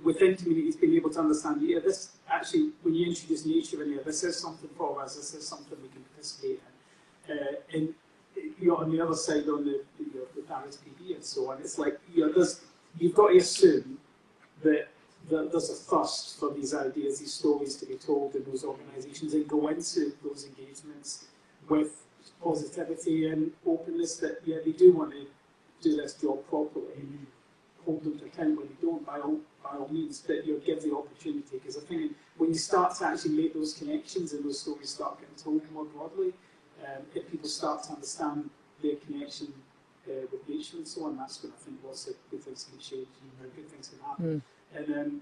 within communities being able to understand, this actually, when you introduce nature in there, this is something for us, this is something we can participate in. And on the other side, on the RSPB and so on, it's like, you've got to assume there's a thirst for these ideas, these stories to be told in those organisations, and go into those engagements with positivity and openness that, yeah, they do want to do this job properly. Hold them to account when they don't, by all means, but you give the opportunity, because I think when you start to actually make those connections and those stories start getting told more broadly, if people start to understand their connection with nature and so on, that's when I think lots of good things can change and good things can happen. And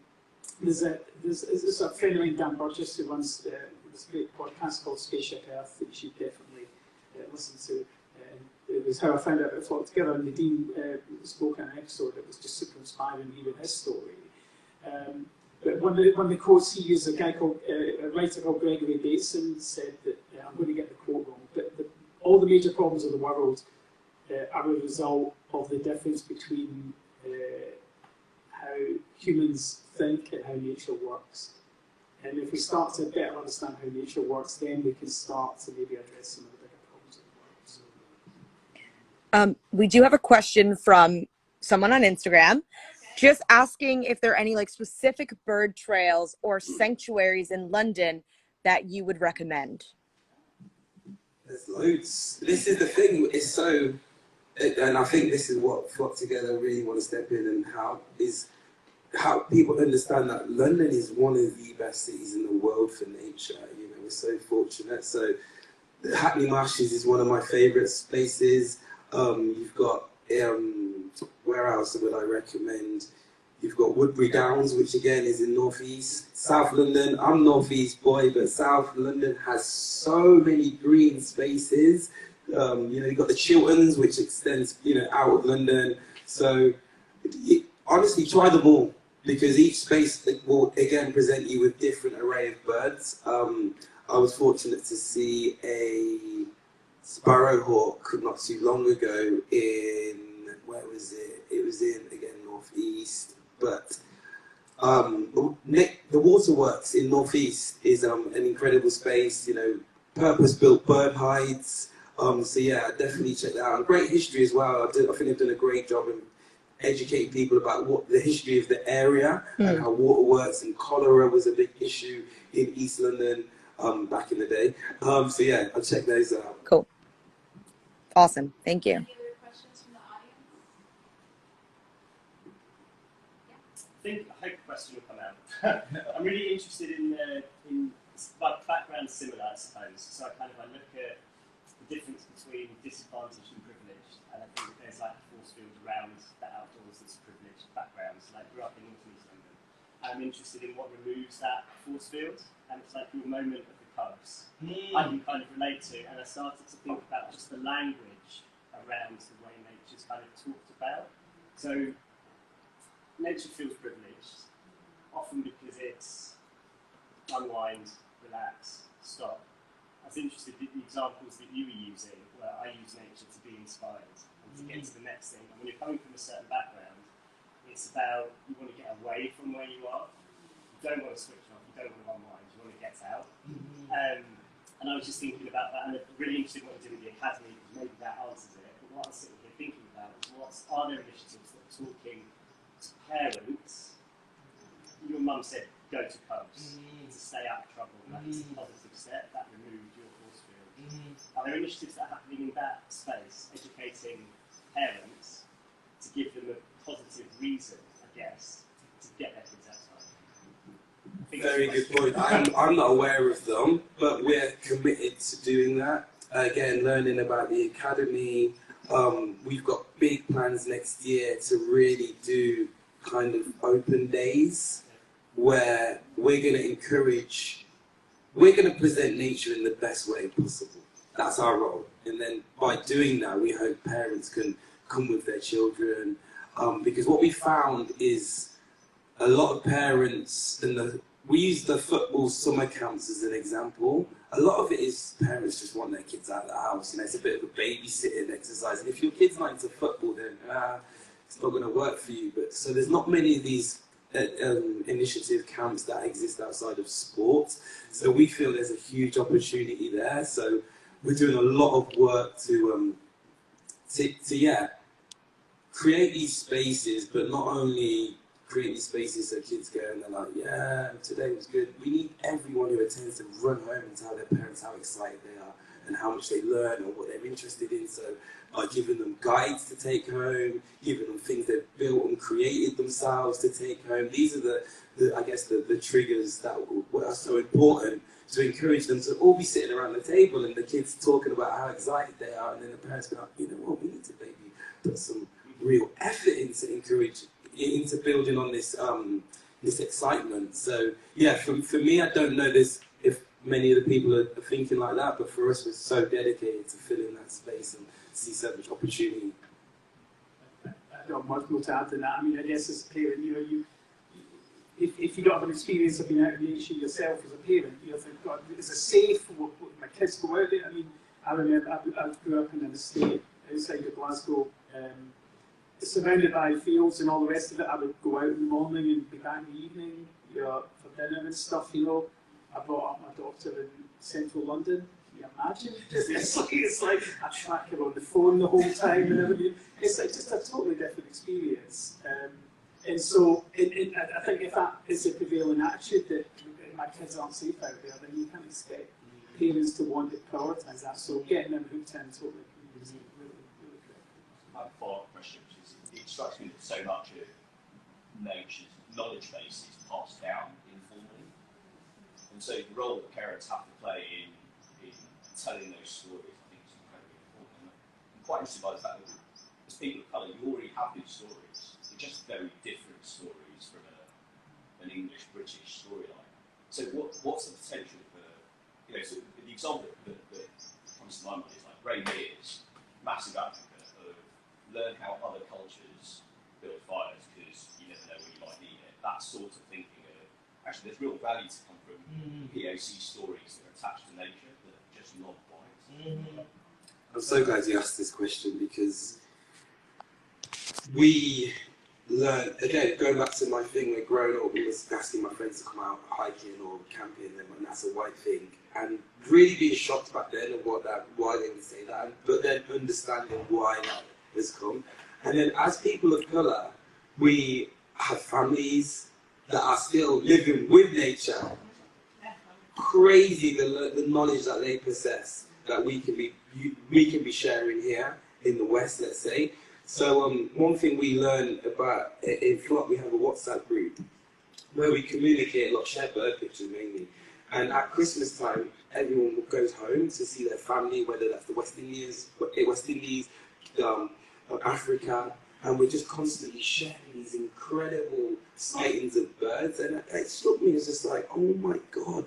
there's a friend of mine, Dan Burgess, who runs this great podcast called Spaceship Earth that you should definitely listen to. It was how I found out it flocked together, and Nadine spoke in an episode that was just super inspiring, even his story. But one of the quotes he used, a writer called Gregory Bateson said that, I'm going to get the quote wrong, but all the major problems of the world are a result of the difference between how humans think and how nature works. And if we start to better understand how nature works, then we can start to maybe address some of the bigger problems of the world. We do have a question from someone on Instagram, just asking if there are any like specific bird trails or sanctuaries in London that you would recommend. There's loads. This is the thing. It's so, and I think this is what Flock Together really want to step in, and how people understand that London is one of the best cities in the world for nature. You know, we're so fortunate. So, the Hackney Marshes is one of my favourite places. You've got where else would I recommend? You've got Woodbury Downs, which again is in North East. South London, I'm North East boy, but South London has so many green spaces. You know, you've got the Chilterns, which extends, you know, out of London. So honestly, try them all, because each space will again present you with different array of birds. I was fortunate to see a sparrowhawk not too long ago in, where was it? It was in, again, North East. But the Waterworks in North East is an incredible space, you know, purpose-built bird hides. So yeah, definitely check that out. Great history as well. I think they've done a great job in educating people about what the history of the area and how waterworks and cholera was a big issue in East London back in the day. So yeah, I'll check those out. Cool. Awesome. Thank you. Any other questions from the audience? I think I hope the question will come out. I'm really interested in background similar, I suppose. So I look at the difference between disadvantaged and privileged, and I think there's like a force field around the outdoors that's privileged backgrounds. Like, I grew up in North East London. I'm interested in what removes that force field, and it's like your moment of the cubs. I can kind of relate to, and I started to think about just the language around the way nature's kind of talked about. So nature feels privileged, often because it's unwind, relax, stop. I was interested in the examples that you were using, where I use nature to be inspired and to get to the next thing. And when you're coming from a certain background, it's about you want to get away from where you are. You don't want to switch off, you don't want to unwind, you want to get out. And I was just thinking about that, and I'm really interested in what you do with the academy, because maybe that answers it. But what I was sitting here thinking about is are there initiatives that are talking to parents? Your mum said go to Cubs to stay out of trouble. That's a positive step. That removed your force field. Are there initiatives that are happening in that space, educating parents to give them a positive reason, I guess, to get their kids outside? Very good point. I'm not aware of them, but we're committed to doing that. Again, learning about the academy. We've got big plans next year to really do kind of open days where we're going to present nature in the best way possible. That's our role. And then by doing that, we hope parents can come with their children. Because what we found is a lot of parents, we use the football summer camps as an example. A lot of it is parents just want their kids out of the house. You know, it's a bit of a babysitting exercise. And if your kid's not into football, then it's not going to work for you. But so there's not many of these initiative camps that exist outside of sport. So we feel there's a huge opportunity there. So we're doing a lot of work to create these spaces, but not only create these spaces so kids go and they're like, yeah, today was good. We need everyone who attends to run home and tell their parents how excited they are and how much they learn or what they're interested in. So by giving them guides to take home, giving them things they've built and created themselves to take home. These are the triggers that are so important to encourage them to all be sitting around the table and the kids talking about how excited they are, and then the parents be like, you know what, we need to maybe put some real effort into building on this this excitement. So yeah, for me, I don't know if many of the people are thinking like that, but for us, we're so dedicated to filling that space and see so much opportunity. I don't have much more to add than that. I mean, I guess as a parent, if you don't have an experience of being out in nature yourself as a parent, you think, God, is it safe? Will my kids go out there? I mean, I remember I grew up in an estate outside of Glasgow, surrounded by fields and all the rest of it. I would go out in the morning and be back in the evening, for dinner and stuff. I brought up my daughter in central London. Can you imagine? It's like I track her on the phone the whole time and everything. It's like just a totally different experience. And so I think if that is the prevailing attitude that my kids aren't safe out there, then you can't expect parents to want to prioritise that. So getting them hooked in totally is really critical. I have a follow-up question, which is, it strikes me that so much of nature's knowledge base is passed down informally. And so the role that parents have to play in telling those stories, I think, is incredibly important. I'm quite interested by the fact that as people of colour, you already have these stories. They're just very different stories from an English-British storyline. So what's the potential for, so the example that comes to my mind is like Ray Mears, massive advocate of learn how other cultures build fires because you never know when you might need it. That sort of thinking of, actually there's real value to come from POC stories that are attached to nature that are just not quite. I'm so glad you asked this question because we learn, again, going back to my thing where growing up, we was asking my friends to come out hiking or camping, and that's a white thing, and really being shocked back then of why they would say that, but then understanding why that has come. And then as people of colour, we have families that are still living with nature. Crazy the knowledge that they possess that we can be sharing here in the West, let's say. So one thing we learn about in Flock, we have a WhatsApp group where we communicate a lot, share bird pictures mainly. And at Christmas time, everyone goes home to see their family, whether that's the West Indies, Africa, and we're just constantly sharing these incredible sightings of birds. And it struck me as just like, oh my God,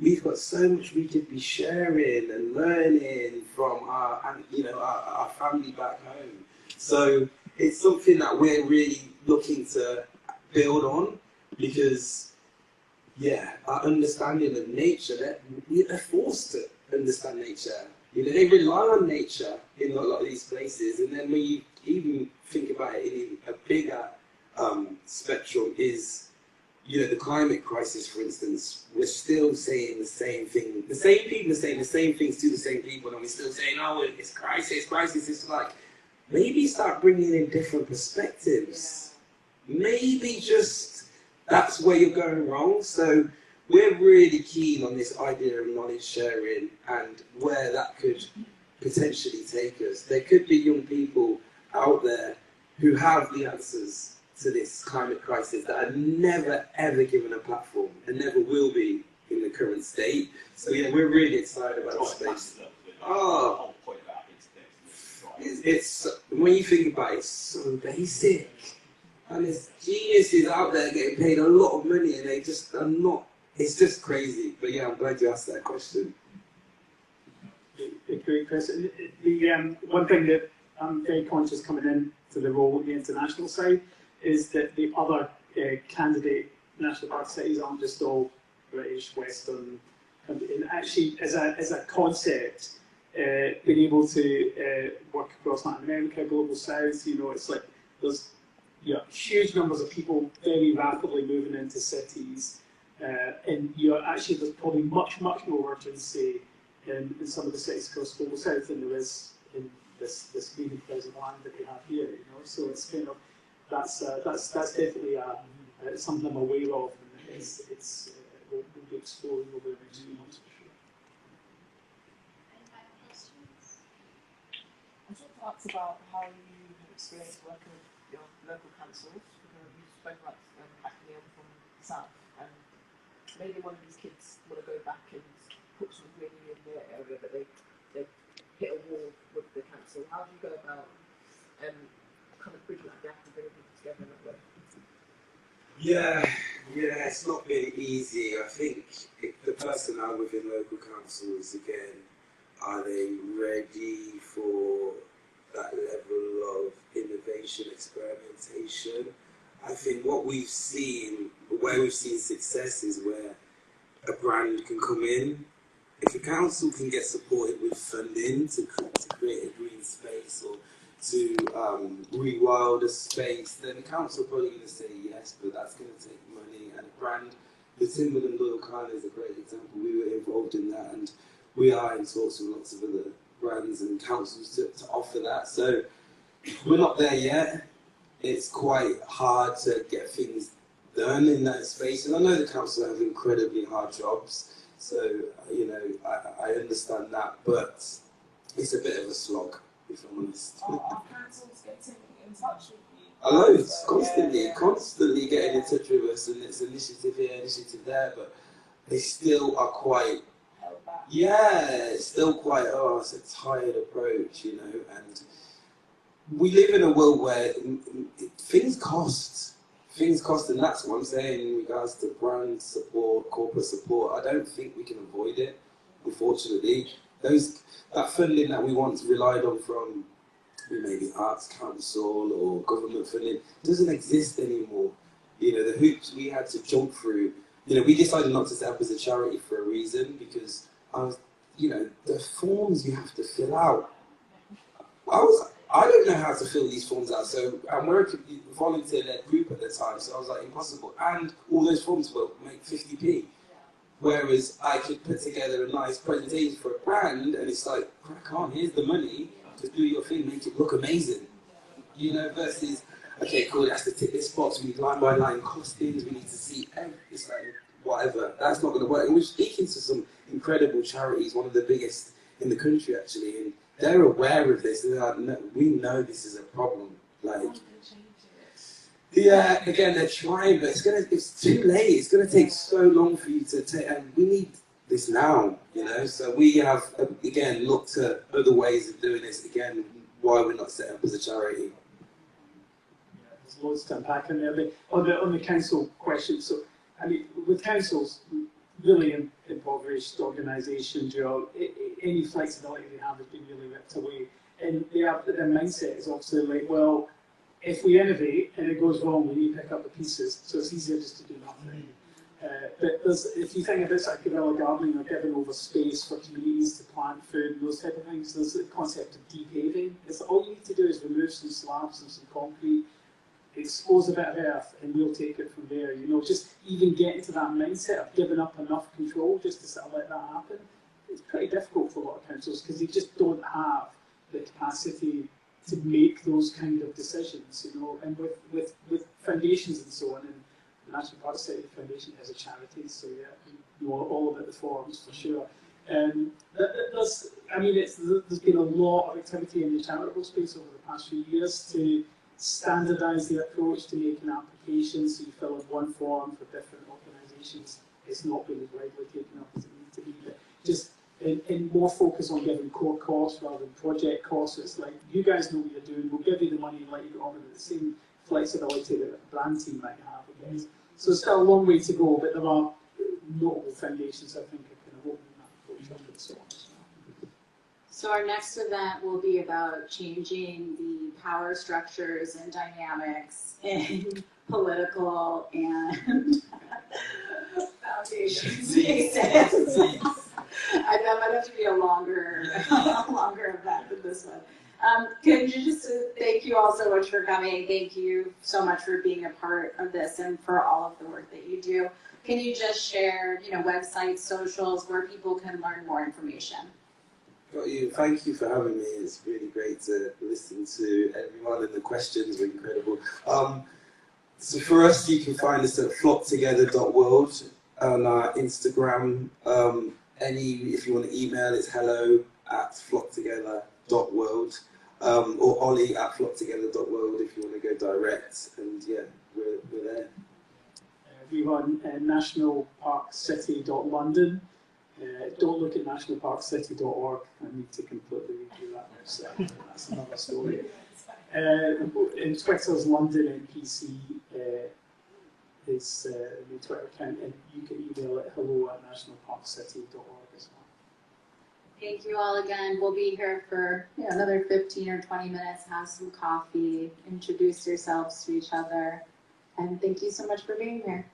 we've got so much we could be sharing and learning from our family back home. So it's something that we're really looking to build on because, our understanding of nature, they're forced to understand nature. They rely on nature in a lot of these places. And then when you even think about it in a bigger spectrum is, the climate crisis, for instance, we're still saying the same thing. The same people are saying the same things to the same people, and we're still saying, oh, it's crisis. It's like, maybe start bringing in different perspectives. Maybe just that's where you're going wrong. So we're really keen on this idea of knowledge sharing and where that could potentially take us. There could be young people out there who have the answers to this climate crisis that are never ever given a platform and never will be in the current state. So we're really excited about the space. Oh, it's when you think about it, it's so basic, and there's geniuses out there getting paid a lot of money, and they just are not. It's just crazy. But I'm glad you asked that question. Great question. The one thing that I'm very conscious coming in to the role on the international side is that the other candidate national park cities aren't just all British, Western, and actually as a concept. Being able to work across Latin America, Global South, it's like there's huge numbers of people very rapidly moving into cities, and there's probably much more urgency in some of the cities across Global South than there is in this green and pleasant land that we have here. So it's kind of that's definitely something I'm aware of, and we'll be exploring over the next few months for sure. I just want to ask about how you have experienced working with your local councils. You spoke about academia from the south, and maybe one of these kids want to go back and put some greenery in their area, but they hit a wall with the council. How do you go about kind of bridging that gap and bringing people together in that way? Yeah, it's not been easy. I think the personnel within local councils, again, are they ready for that level of innovation, experimentation? I think what we've seen, where we've seen success is where a brand can come in. If a council can get supported with funding to create a green space or to rewild a space, then the council probably going to say yes, but that's going to take money. And a brand, the Timberland Loyal Kind is a great example. We were involved in that, and we are in talks with lots of other brands and councils to offer that. So we're not there yet. It's quite hard to get things done in that space, and I know the council have incredibly hard jobs, so you know I understand that, but it's a bit of a slog, if I'm honest. Are councils getting in touch with you? Loads, constantly getting in touch with us, and it's initiative here, initiative there, but they still are quite, it's still quite, it's a tired approach, you know, and we live in a world where things cost, and that's what I'm saying in regards to brand support, corporate support. I don't think we can avoid it, unfortunately. That funding that we once relied on from maybe Arts Council or government funding doesn't exist anymore. You know, the hoops we had to jump through, you know, we decided not to set up as a charity for a reason, because the forms you have to fill out. I don't know how to fill these forms out, so I'm working a volunteer-led group at the time, so I was like, impossible. And all those forms will make 50p. Whereas I could put together a nice presentation for a brand, and it's like, crack on, here's the money, just do your thing, make it look amazing. You know, versus, okay, cool, it has to tick this box, we need line by line costings, we need to see it's like, whatever, that's not going to work. And we're speaking to some incredible charities, one of the biggest in the country actually, and they're aware of this. They're like, no, we know this is a problem. Like, yeah, again, they're trying, but it's too late. It's gonna take so long for you to take, and we need this now, you know. So we have again looked at other ways of doing this. Again, why we're not set up as a charity. Yeah, there's loads to unpack in there. But on the council question, so I mean, with councils, really impoverished organisations, you know, any flexibility they have has been really ripped away. And their mindset is obviously like, well, if we innovate and it goes wrong, we need to pick up the pieces, so it's easier just to do nothing. But if you think about like guerrilla gardening or giving over space for communities to plant food and those type of things, there's the concept of de-paving. It's all you need to do is remove some slabs and some concrete, expose a bit of earth, and we'll take it from there. You know, just even getting to that mindset of giving up enough control just to sort of let that happen, it's pretty difficult for a lot of councils because they just don't have the capacity to make those kind of decisions. You know, and with foundations and so on, and the National Park Society Foundation is a charity, so yeah, you know all about the forms for sure. There's been a lot of activity in the charitable space over the past few years to standardise the approach to making applications, so you fill in one form for different organisations. It's not been as widely taken up as it needs to be, but just in more focus on giving core costs rather than project costs. So it's like, you guys know what you're doing, we'll give you the money and let you get on with it. The same flexibility that a brand team might have, I guess. So it's still a long way to go, but there are notable foundations, I think, are kind of opening that approach up and so on. So our next event will be about changing the power structures and dynamics in political and foundation spaces. That might have to be a longer event than this one. Can you just thank you all so much for coming. Thank you so much for being a part of this and for all of the work that you do. Can you just share, websites, socials, where people can learn more information? Got you. Thank you for having me. It's really great to listen to everyone, and the questions were incredible. So for us, you can find us at flocktogether.world on our Instagram. If you want to email, it's hello@flocktogether.world, or Ollie@flocktogether.world if you want to go direct. And yeah, we're there. We run nationalparkcity.london. Don't look at nationalparkcity.org. I need to completely redo that website. That's another story. In Twitter's London NPC is the Twitter account, and you can email it hello@nationalparkcity.org as well. Thank you all again. We'll be here for another 15 or 20 minutes, have some coffee, introduce yourselves to each other, and thank you so much for being here.